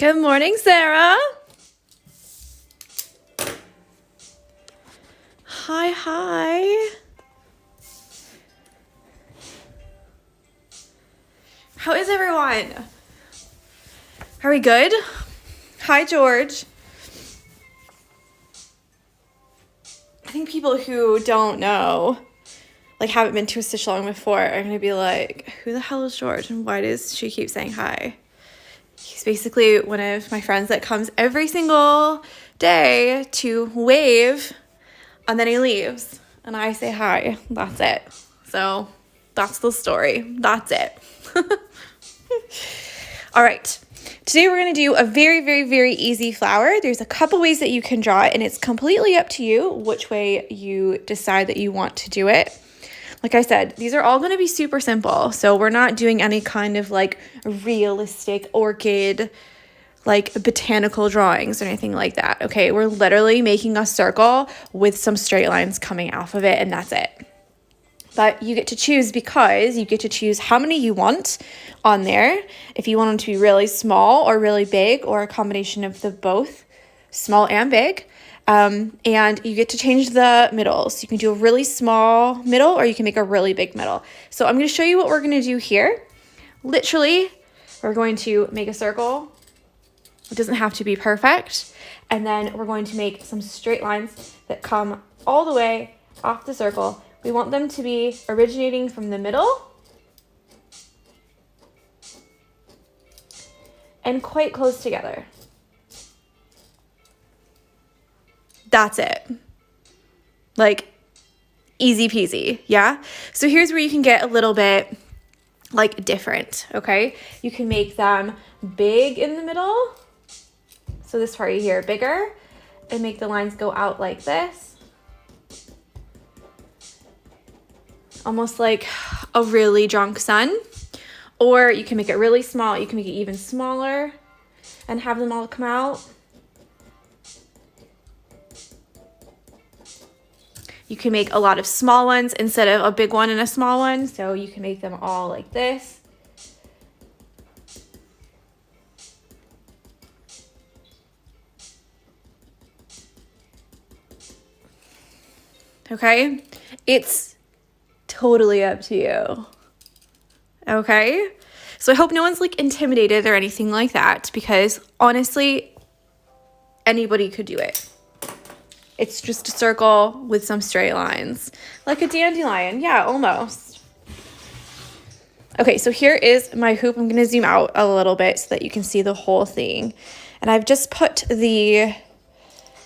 Good morning, Sarah. Hi. How is everyone? Are we good? Hi, George. I think people who don't know, like haven't been to a Stitchalong before, are going to be like, who the hell is George and why does she keep saying hi? He's basically one of my friends that comes every single day to wave, and then he leaves and I say hi. That's it. So that's the story. That's it. All right. Today we're going to do a very easy flower. There's a couple ways that you can draw it, and it's completely up to you which way you decide that you want to do it. Like I said, these are all going to be super simple. So we're not doing any kind of like realistic orchid, like botanical drawings or anything like that. Okay, we're literally making a circle with some straight lines coming off of it, and that's it. But you get to choose because you get to choose how many you want on there. If you want them to be really small or really big, or a combination of the both, small and big. And you get to change the middles. You can do a really small middle or you can make a really big middle. So I'm going to show you what we're going to do here. Literally, we're going to make a circle. It doesn't have to be perfect. And then we're going to make some straight lines that come all the way off the circle. We want them to be originating from the middle and quite close together. That's it. Like, easy peasy, yeah? So here's where you can get a little bit, like, different, okay? You can make them big in the middle. So this part here, bigger, and make the lines go out like this. Almost like a really drunk sun. Or you can make it really small. You can make it even smaller and have them all come out. You can make a lot of small ones instead of a big one and a small one. So you can make them all like this. Okay? It's totally up to you. Okay? So I hope no one's like intimidated or anything like that, because honestly, anybody could do it. It's just a circle with some straight lines. Like a dandelion. Yeah, almost. Okay, so here is my hoop. I'm going to zoom out a little bit so that you can see the whole thing. And I've just put the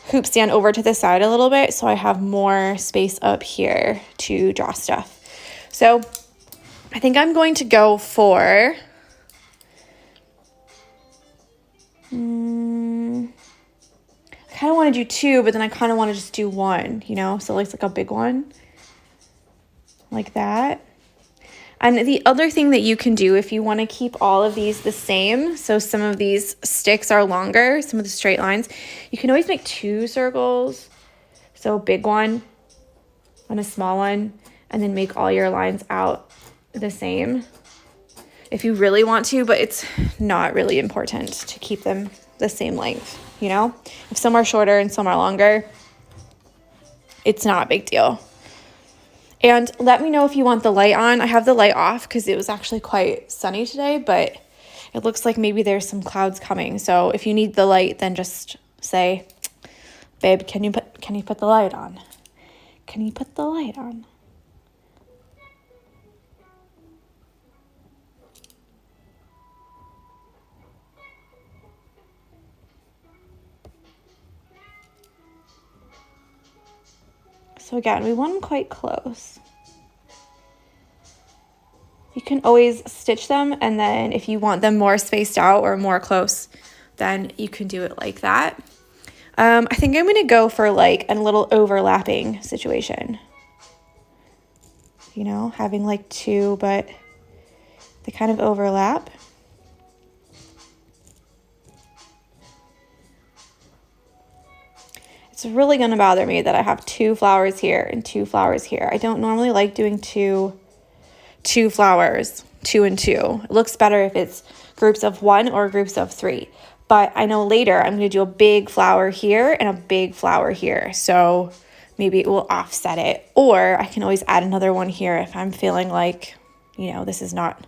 hoop stand over to the side a little bit so I have more space up here to draw stuff. So I think I'm going to go for I kind of want to do two, but then I kind of want to just do one, you know? So like a big one like that. And the other thing that you can do if you want to keep all of these the same, so some of these sticks are longer, some of the straight lines, you can always make two circles. So a big one and a small one, and then make all your lines out the same if you really want to, but it's not really important to keep them the same length, you know? If some are shorter and some are longer, it's not a big deal. And let me know if you want the light on. I have the light off because it was actually quite sunny today, but it looks like maybe there's some clouds coming. So if you need the light, then just say, babe, can you put the light on? Can you put the light on? So again, we want them quite close. You can always stitch them, and then if you want them more spaced out or more close, then you can do it like that. I think I'm going to go for like a little overlapping situation. You know, having like two, but they kind of overlap. It's really going to bother me that I have two flowers here and two flowers here. I don't normally like doing two flowers, 2 and 2. It looks better if it's groups of 1 or groups of 3. But I know later I'm going to do a big flower here and a big flower here. So maybe it will offset it. Or I can always add another one here if I'm feeling like, you know, this is not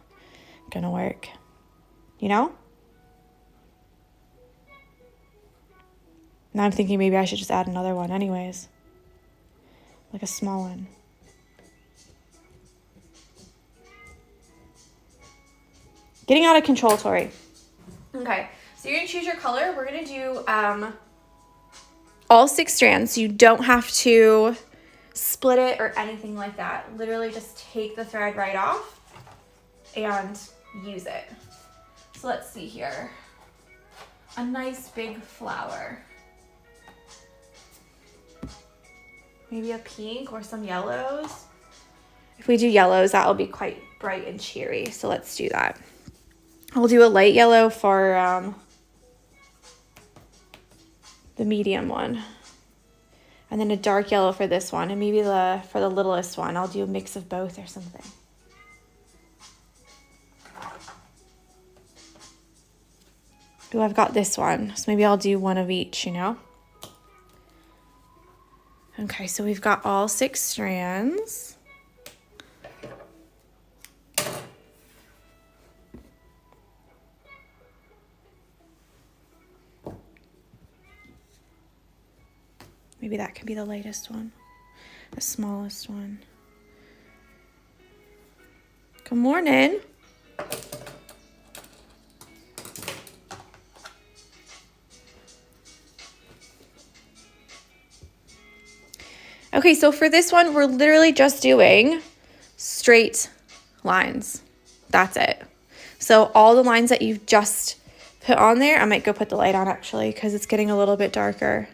going to work. You know? Now I'm thinking maybe I should just add another one anyways. Like a small one. Getting out of control, Tori. Okay, so you're going to choose your color. We're going to do all 6 strands. So you don't have to split it or anything like that. Literally just take the thread right off and use it. So let's see here. A nice big flower. Maybe a pink or some yellows. If we do yellows, that will be quite bright and cheery. So let's do that. I'll do a light yellow for the medium one. And then a dark yellow for this one. And maybe for the littlest one, I'll do a mix of both or something. Ooh, I've got this one. So maybe I'll do one of each, you know? Okay, so we've got all 6 strands. Maybe that can be the lightest one, the smallest one. Good morning. Okay, so for this one, we're literally just doing straight lines. That's it. So all the lines that you've just put on there, I might go put the light on actually because it's getting a little bit darker.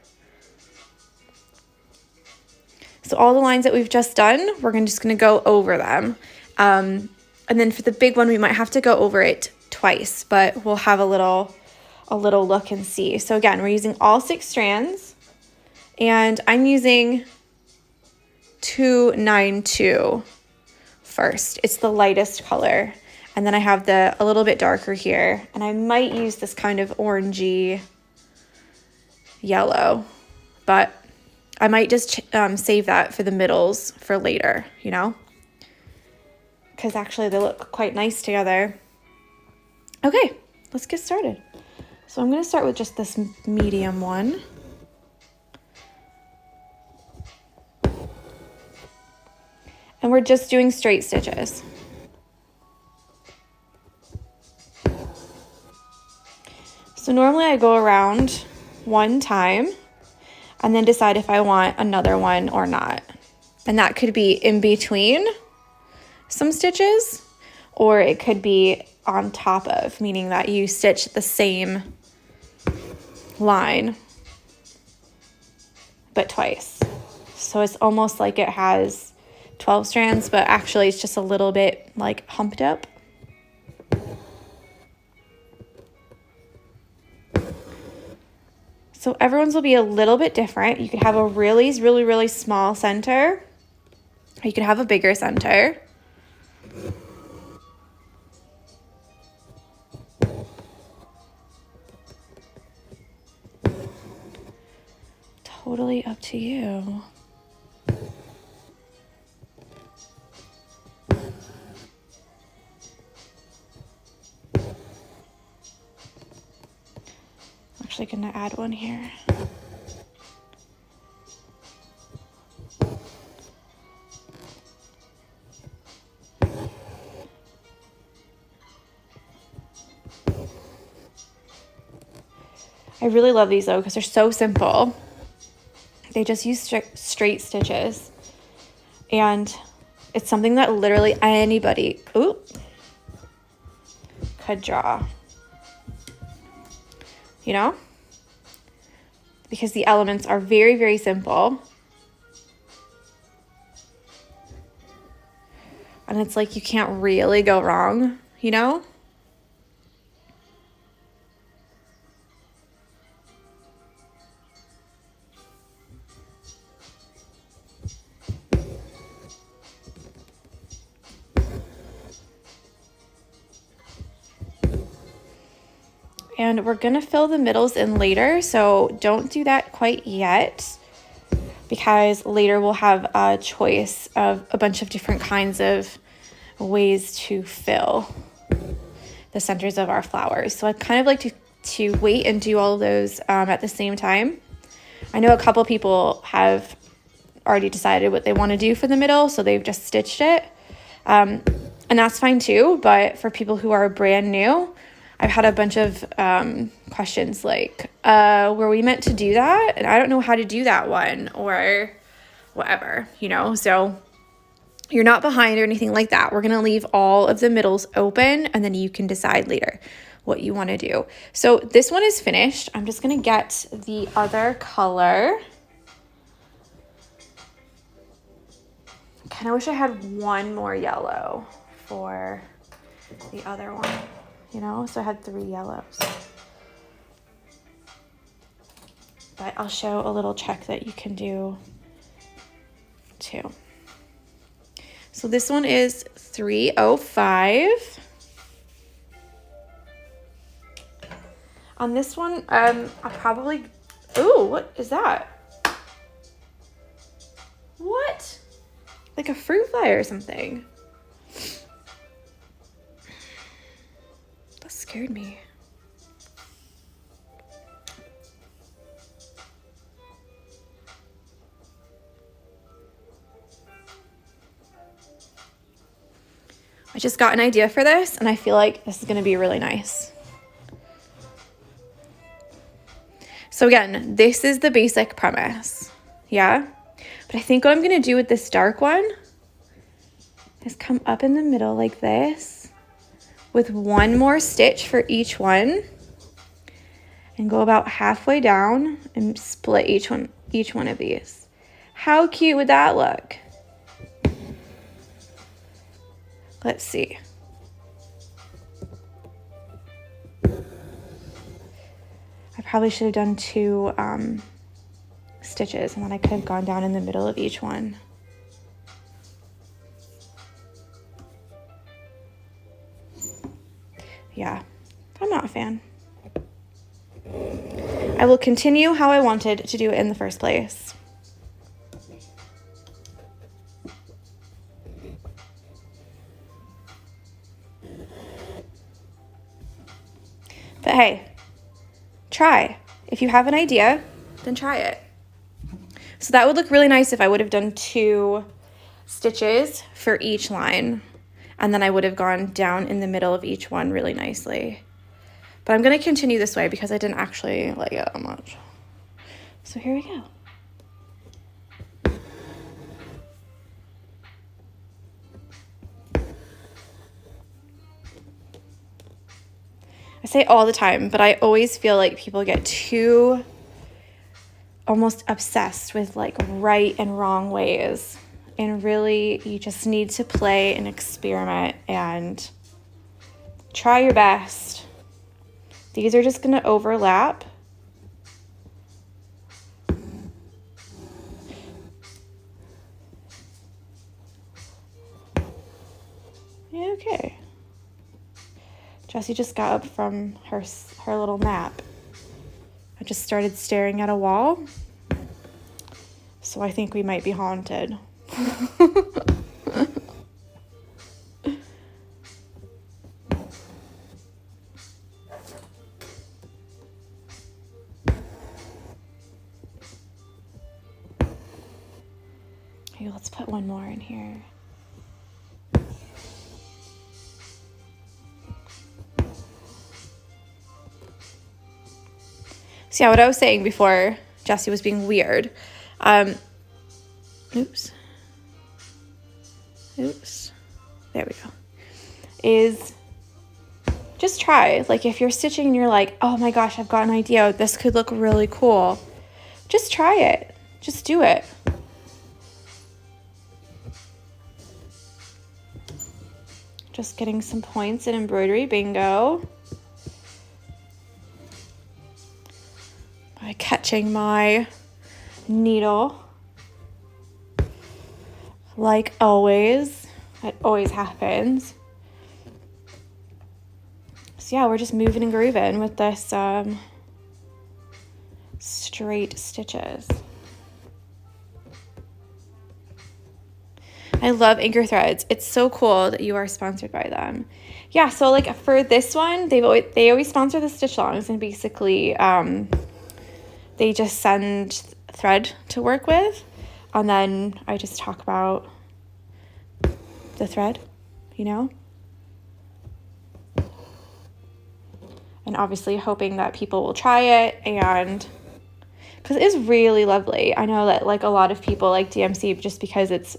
So all the lines that we've just done, we're just going to go over them. And then for the big one, we might have to go over it twice, but we'll have a little look and see. So again, we're using all 6 strands, and I'm using 292 first. It's the lightest color. And then I have a little bit darker here, and I might use this kind of orangey yellow, but I might just save that for the middles for later, you know, because actually they look quite nice together. Okay, let's get started. So I'm going to start with just this medium one. And we're just doing straight stitches. So normally I go around one time and then decide if I want another one or not. And that could be in between some stitches, or it could be on top of, meaning that you stitch the same line, but twice. So it's almost like it has 12 strands, but actually it's just a little bit like humped up. So everyone's will be a little bit different. You could have a really, really, really small center, or you could have a bigger center. Totally up to you. Actually gonna add one here. I really love these though because they're so simple. They just use straight stitches, and it's something that literally anybody could draw, you know, because the elements are very, very simple. And it's like you can't really go wrong, you know? And we're gonna fill the middles in later, so don't do that quite yet, because later we'll have a choice of a bunch of different kinds of ways to fill the centers of our flowers. So I kind of like to wait and do all of those at the same time. I know a couple people have already decided what they want to do for the middle, so they've just stitched it. And that's fine too, but for people who are brand new, I've had a bunch of questions like, were we meant to do that? And I don't know how to do that one, or whatever, you know? So you're not behind or anything like that. We're gonna leave all of the middles open, and then you can decide later what you wanna do. So this one is finished. I'm just gonna get the other color. I kinda wish I had one more yellow for the other one. You know, so I had 3 yellows. But I'll show a little check that you can do too. So this one is 305. On this one, I'll probably, ooh, what is that? What? Like a fruit fly or something. That scared me. I just got an idea for this, and I feel like this is going to be really nice. So again, this is the basic premise, yeah? But I think what I'm going to do with this dark one is come up in the middle like this with one more stitch for each one, and go about halfway down and split each one of these. How cute would that look? Let's see. I probably should have done 2 stitches, and then I could have gone down in the middle of each one. Yeah, I'm not a fan. I will continue how I wanted to do it in the first place. But hey, try. If you have an idea, then try it. So that would look really nice if I would have done 2 stitches for each line, and then I would have gone down in the middle of each one really nicely. But I'm going to continue this way because I didn't actually like it that much. So here we go. I say all the time, but I always feel like people get too almost obsessed with like right and wrong ways. And really, you just need to play and experiment and try your best. These are just going to overlap. Yeah, okay. Jessie just got up from her little nap. I just started staring at a wall. So I think we might be haunted. Okay, let's put one more in here. So yeah, what I was saying before Jessie was being weird. Oops. There we go. Is just try. Like if you're stitching and you're like, oh my gosh, I've got an idea. This could look really cool. Just try it. Just do it. Just getting some points in embroidery bingo. By catching my needle. Like always. It always happens. So yeah, we're just moving and grooving with this straight stitches. I love Anchor Threads. It's so cool that you are sponsored by them. Yeah, so like for this one, they always sponsor the Stitchalongs, and basically they just send thread to work with, and then I just talk about the thread, you know? And obviously hoping that people will try it, and because it is really lovely. I know that like a lot of people like DMC just because it's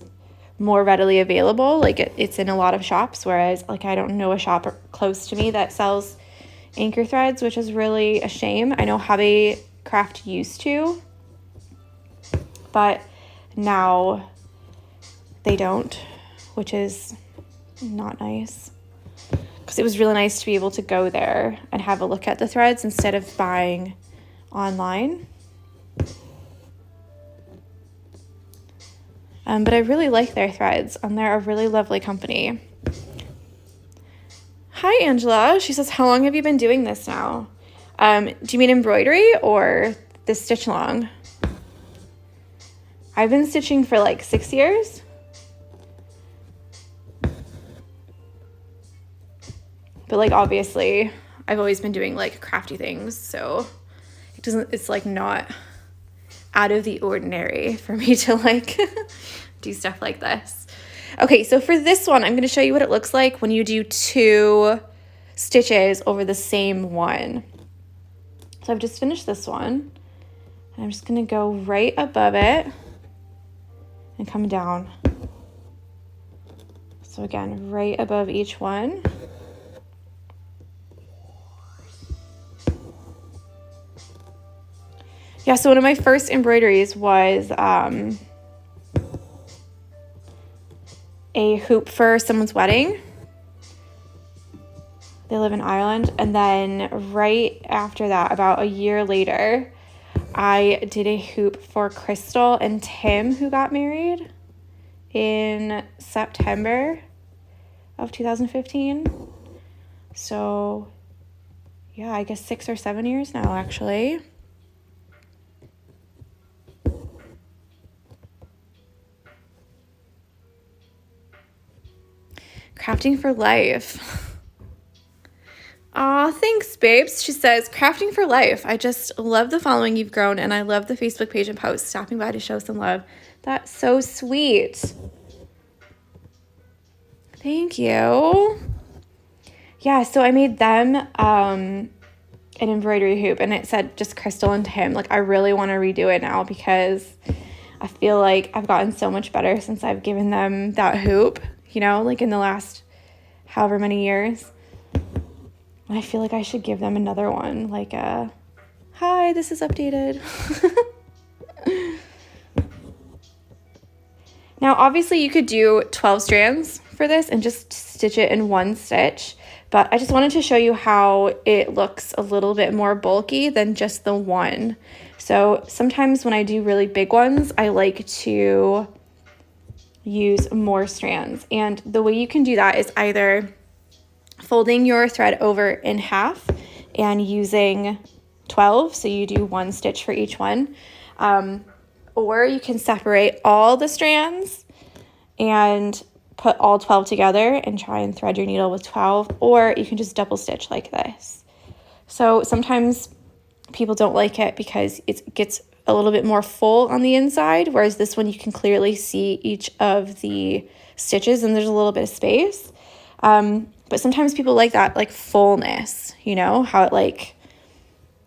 more readily available. Like it's in a lot of shops, whereas like I don't know a shop close to me that sells Anchor Threads, which is really a shame. I know Hobby Craft used to, but now they don't, which is not nice. Because it was really nice to be able to go there and have a look at the threads instead of buying online. But I really like their threads, and they're a really lovely company. Hi, Angela. She says, how long have you been doing this now? Do you mean embroidery or the Stitchalong? I've been stitching for like 6 years. But like obviously I've always been doing like crafty things, so it's like not out of the ordinary for me to like do stuff like this. Okay, so for this one, I'm going to show you what it looks like when you do 2 stitches over the same one. So I've just finished this one, and I'm just going to go right above it and come down. So again, right above each one. Yeah, so one of my first embroideries was a hoop for someone's wedding. They live in Ireland. And then right after that, about a year later, I did a hoop for Crystal and Tim, who got married in September of 2015. So yeah, I guess 6 or 7 years now, actually. Crafting for life. Aw, thanks, babes. She says, crafting for life. I just love the following you've grown, and I love the Facebook page and posts. Stopping by to show some love. That's so sweet. Thank you. Yeah, so I made them an embroidery hoop, and it said just Crystal and Tim. Like, I really want to redo it now because I feel like I've gotten so much better since I've given them that hoop, you know, like in the last however many years. I feel like I should give them another one, like hi, this is updated. Now, obviously you could do 12 strands for this and just stitch it in one stitch, but I just wanted to show you how it looks a little bit more bulky than just the one. So sometimes when I do really big ones, I like to use more strands. And the way you can do that is either folding your thread over in half and using 12, so you do 1 stitch for each one, or you can separate all the strands and put all 12 together and try and thread your needle with 12, or you can just double stitch like this. So sometimes people don't like it because it gets a little bit more full on the inside, whereas this one you can clearly see each of the stitches and there's a little bit of space. But sometimes people like that like fullness, you know, how it like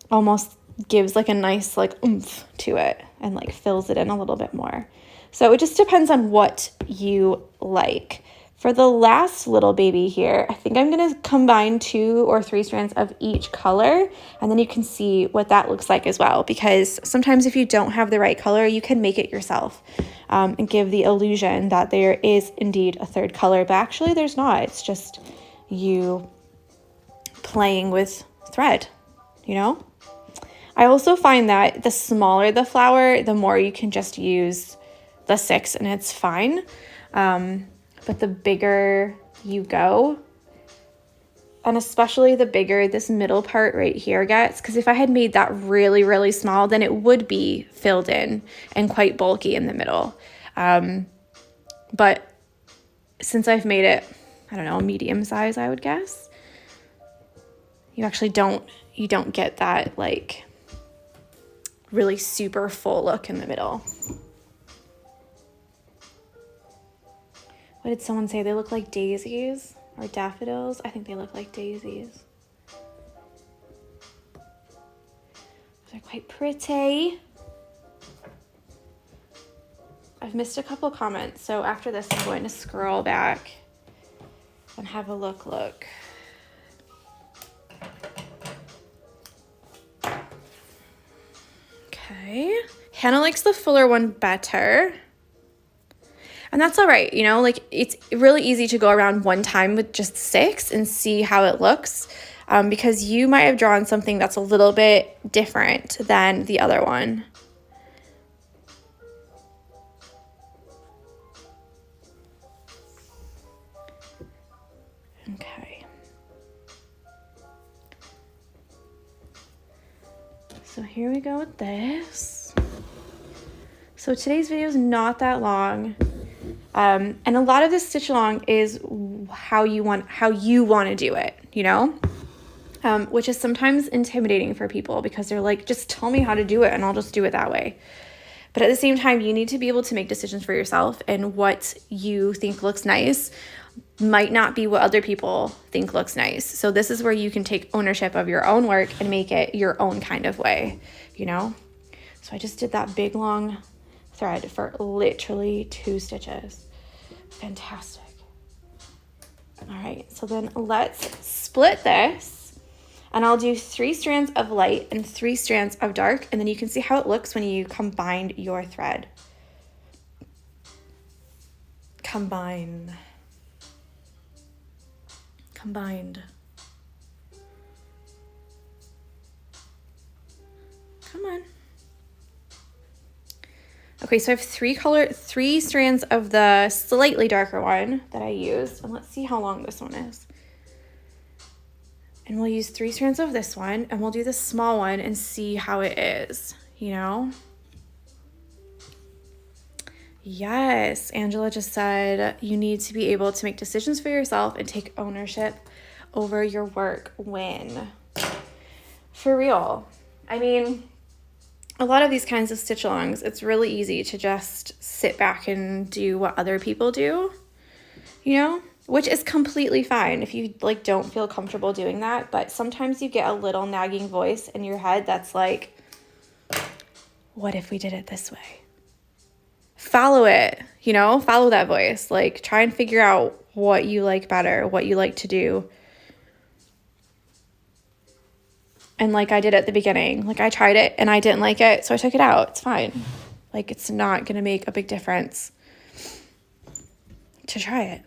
almost gives like a nice like oomph to it and like fills it in a little bit more. So it just depends on what you like. For the last little baby here, I think I'm going to combine 2 or 3 strands of each color, and then you can see what that looks like as well, because sometimes if you don't have the right color, you can make it yourself and give the illusion that there is indeed a third color, but actually there's not. It's just you playing with thread, you know? I also find that the smaller the flower, the more you can just use the 6 and it's fine. But the bigger you go, and especially the bigger this middle part right here gets, because if I had made that really, really small, then it would be filled in and quite bulky in the middle. But since I've made it, I don't know, medium size, I would guess, you actually don't get that like really super full look in the middle. What did someone say? They look like daisies or daffodils? I think they look like daisies. They're quite pretty. I've missed a couple comments, so after this I'm going to scroll back and have a look. Okay. Hannah likes the fuller one better. And that's all right, you know, like it's really easy to go around one time with just 6 and see how it looks, because you might have drawn something that's a little bit different than the other one. Okay. So here we go with this. So today's video is not that long. And a lot of this stitch along is how you want to do it, you know, which is sometimes intimidating for people because they're like, just tell me how to do it and I'll just do it that way. But at the same time, you need to be able to make decisions for yourself, and what you think looks nice might not be what other people think looks nice. So this is where you can take ownership of your own work and make it your own kind of way, you know? So I just did that big long thread for literally 2 stitches. Fantastic. All right, so then let's split this, and I'll do 3 strands of light and 3 strands of dark, and then you can see how it looks when you combine your thread. Combined. Come on. Okay, so I have 3 strands of the slightly darker one that I used, and let's see how long this one is. And we'll use 3 strands of this one, and we'll do the small one and see how it is, you know? Yes, Angela just said you need to be able to make decisions for yourself and take ownership over your work. Win. For real. I mean, a lot of these kinds of stitch alongs, it's really easy to just sit back and do what other people do, you know, which is completely fine if you like don't feel comfortable doing that. But sometimes you get a little nagging voice in your head that's like, what if we did it this way? Follow it, you know, follow that voice. Like, try and figure out what you like better, what you like to do. And like I did at the beginning, like I tried it and I didn't like it, so I took it out. It's fine. Like, it's not going to make a big difference to try it.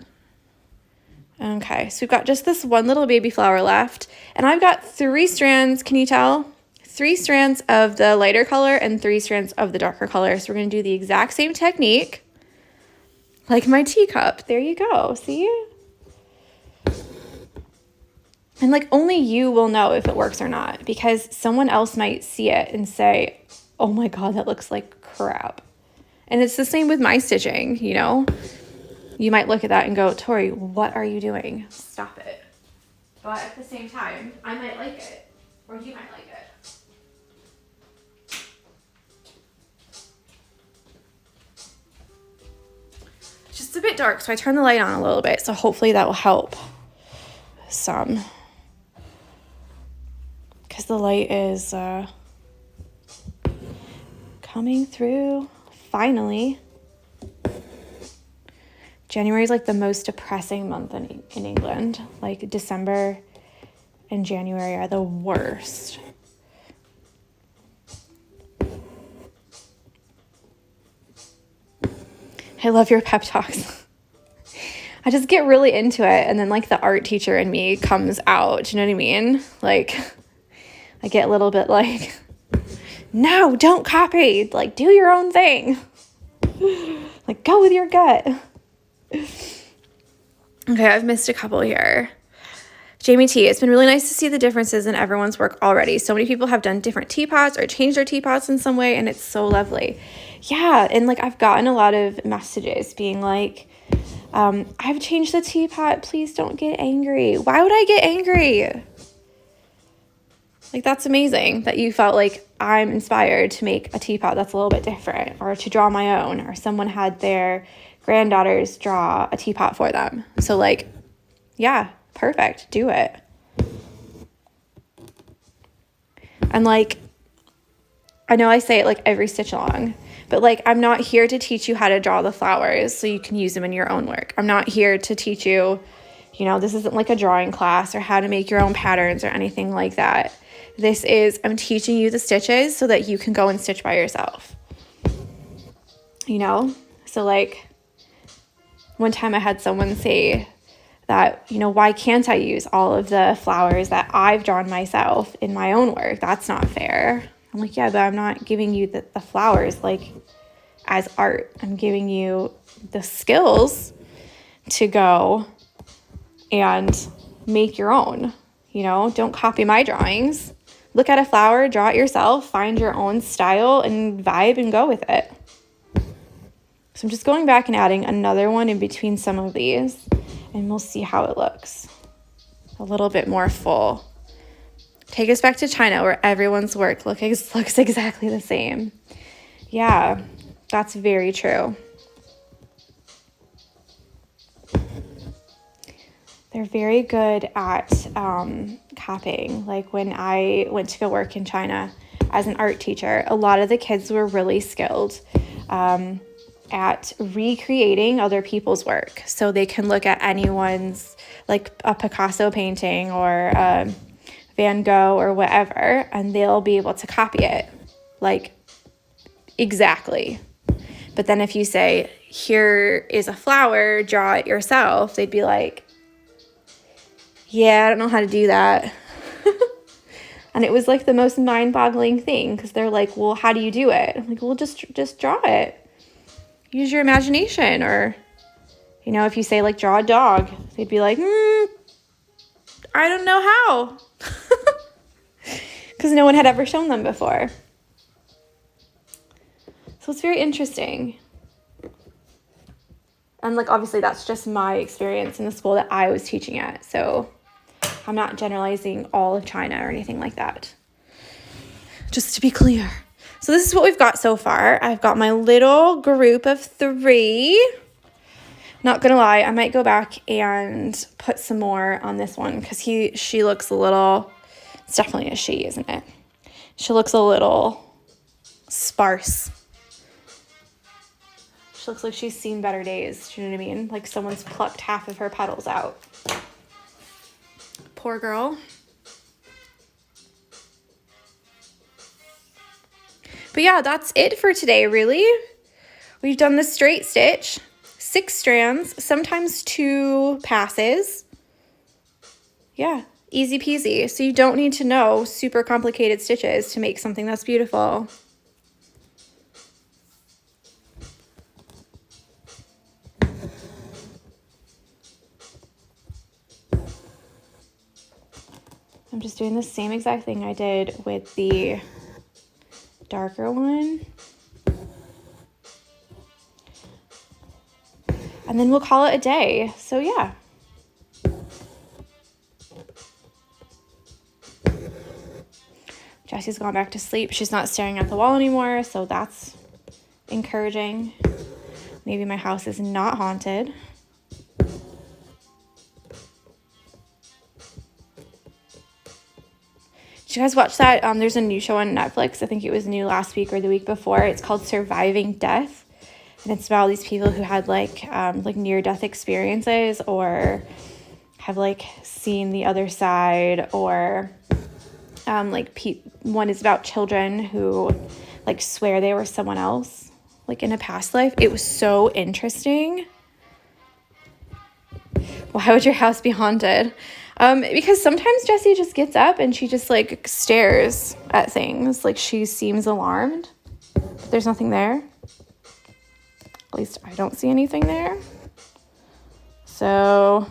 Okay, so we've got just this one little baby flower left, and I've got 3 strands, can you tell? 3 strands of the lighter color and 3 strands of the darker color. So we're going to do the exact same technique like my teacup. There you go. See? And like only you will know if it works or not, because someone else might see it and say, oh my God, that looks like crap. And it's the same with my stitching, you know? You might look at that and go, Tori, what are you doing? Stop it. But at the same time, I might like it, or you might like it. It's just a bit dark, so I turned the light on a little bit, so hopefully that will help some. Because the light is coming through, finally. January is like the most depressing month in England. Like December and January are the worst. I love your pep talks. I just get really into it, and then like the art teacher in me comes out. Do you know what I mean? Like, I get a little bit like, no, don't copy. Like, do your own thing. Like, go with your gut. Okay, I've missed a couple here. Jamie T, it's been really nice to see the differences in everyone's work already. So many people have done different teapots or changed their teapots in some way, and it's so lovely. Yeah, and like I've gotten a lot of messages being like, I've changed the teapot, please don't get angry. Why would I get angry? Like, that's amazing that you felt like I'm inspired to make a teapot that's a little bit different, or to draw my own, or someone had their granddaughters draw a teapot for them. So like, yeah, perfect, do it. And like, I know I say it like every stitch along, but like, I'm not here to teach you how to draw the flowers so you can use them in your own work. I'm not here to teach you, you know, this isn't like a drawing class or how to make your own patterns or anything like that. This is, I'm teaching you the stitches so that you can go and stitch by yourself. You know? So like, one time I had someone say that, you know, why can't I use all of the flowers that I've drawn myself in my own work? That's not fair. I'm like, yeah, but I'm not giving you the flowers like as art. I'm giving you the skills to go and make your own. You know, don't copy my drawings. Look at a flower, draw it yourself, find your own style and vibe and go with it. So I'm just going back and adding another one in between some of these, and we'll see how it looks. A little bit more full. Take us back to China where everyone's work looks exactly the same. Yeah, that's very true. They're very good at copying. Like when I went to go work in China as an art teacher, a lot of the kids were really skilled at recreating other people's work. So they can look at anyone's, like a Picasso painting or Van Gogh or whatever, and they'll be able to copy it like exactly. But then if you say, here is a flower, draw it yourself, they'd be like, yeah, I don't know how to do that. And it was like the most mind-boggling thing because they're like, well, how do you do it? I'm like, well, just draw it. Use your imagination. Or, you know, if you say like, draw a dog, they'd be like, I don't know how. Because no one had ever shown them before. So it's very interesting. And like, obviously that's just my experience in the school that I was teaching at. So I'm not generalizing all of China or anything like that. Just to be clear. So this is what we've got so far. I've got my little group of 3. Not gonna lie, I might go back and put some more on this one because she looks a little, it's definitely a she, isn't it? She looks a little sparse. She looks like she's seen better days. Do you know what I mean? Like someone's plucked half of her petals out. Poor girl. But yeah, that's it for today, really. We've done the straight stitch, 6 strands, sometimes 2 passes. Yeah, easy peasy. So you don't need to know super complicated stitches to make something that's beautiful. I'm just doing the same exact thing I did with the darker one. And then we'll call it a day. So yeah. Jessie's gone back to sleep. She's not staring at the wall anymore, so that's encouraging. Maybe my house is not haunted. Did you guys watch that? There's a new show on Netflix. I think it was new last week or the week before. It's called Surviving Death. And it's about all these people who had like near-death experiences or have like seen the other side, or one is about children who like swear they were someone else like in a past life. It was so interesting. Why would your house be haunted? Because sometimes Jessie just gets up and she just like stares at things. Like she seems alarmed. But there's nothing there. At least I don't see anything there. So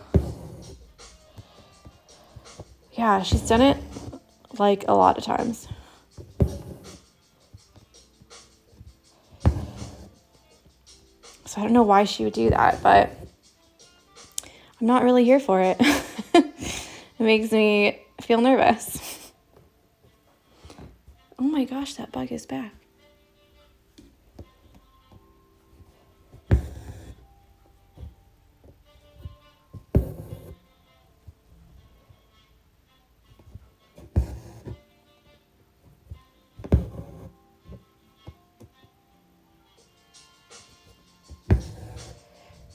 yeah, she's done it like a lot of times. So I don't know why she would do that, but I'm not really here for it. It makes me feel nervous. Oh my gosh, that bug is back.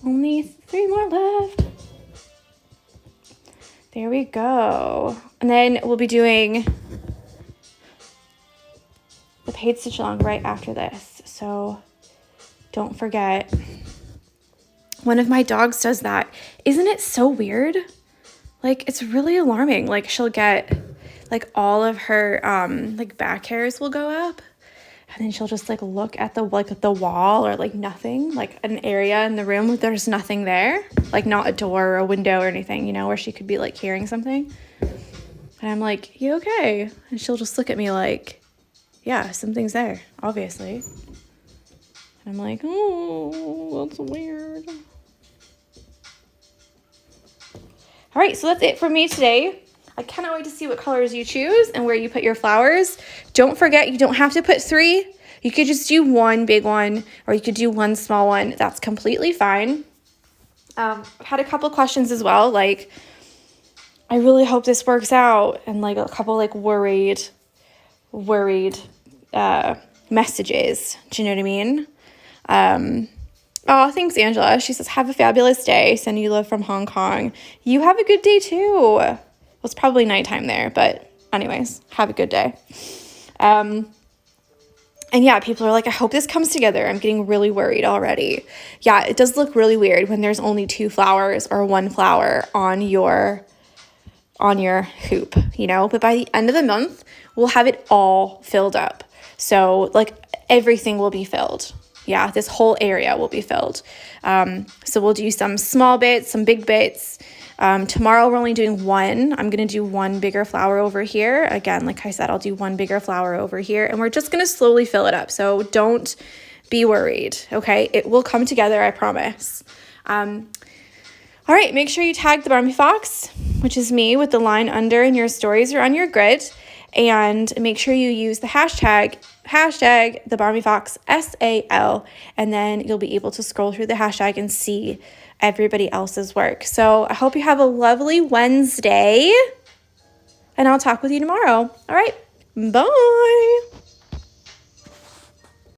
Only 3 more left. There we go. And then we'll be doing the paid Stitchalong right after this. So don't forget. One of my dogs does that. Isn't it so weird? Like, it's really alarming. Like, she'll get, like, all of her, like, back hairs will go up. And then she'll just, like, look at the wall or, like, nothing. Like, an area in the room where there's nothing there. Like, not a door or a window or anything, you know, where she could be, like, hearing something. And I'm like, you okay? And she'll just look at me like, yeah, something's there, obviously. And I'm like, oh, that's weird. All right, so that's it for me today. I cannot wait to see what colors you choose and where you put your flowers. Don't forget, you don't have to put 3. You could just do 1 big one, or you could do 1 small one. That's completely fine. I've had a couple questions as well, like, I really hope this works out, and like a couple like worried messages. Do you know what I mean? Oh, thanks, Angela. She says, have a fabulous day. Sending you love from Hong Kong. You have a good day too. Well, it's probably nighttime there, but anyways, have a good day. And yeah, people are like, I hope this comes together. I'm getting really worried already. Yeah, it does look really weird when there's only 2 flowers or 1 flower on your hoop, you know, but by the end of the month, we'll have it all filled up. So like everything will be filled. Yeah, this whole area will be filled. So we'll do some small bits, some big bits. Tomorrow we're only doing 1. I'm going to do 1 bigger flower over here. Again, like I said, I'll do 1 bigger flower over here, and we're just going to slowly fill it up. So don't be worried. Okay. It will come together. I promise. All right, make sure you tag the Barmy Fox, which is me, with the line under in your stories or on your grid, and make sure you use the hashtag the Barmy Fox SAL, and then you'll be able to scroll through the hashtag and see everybody else's work. So I hope you have a lovely Wednesday, and I'll talk with you tomorrow. All right, bye.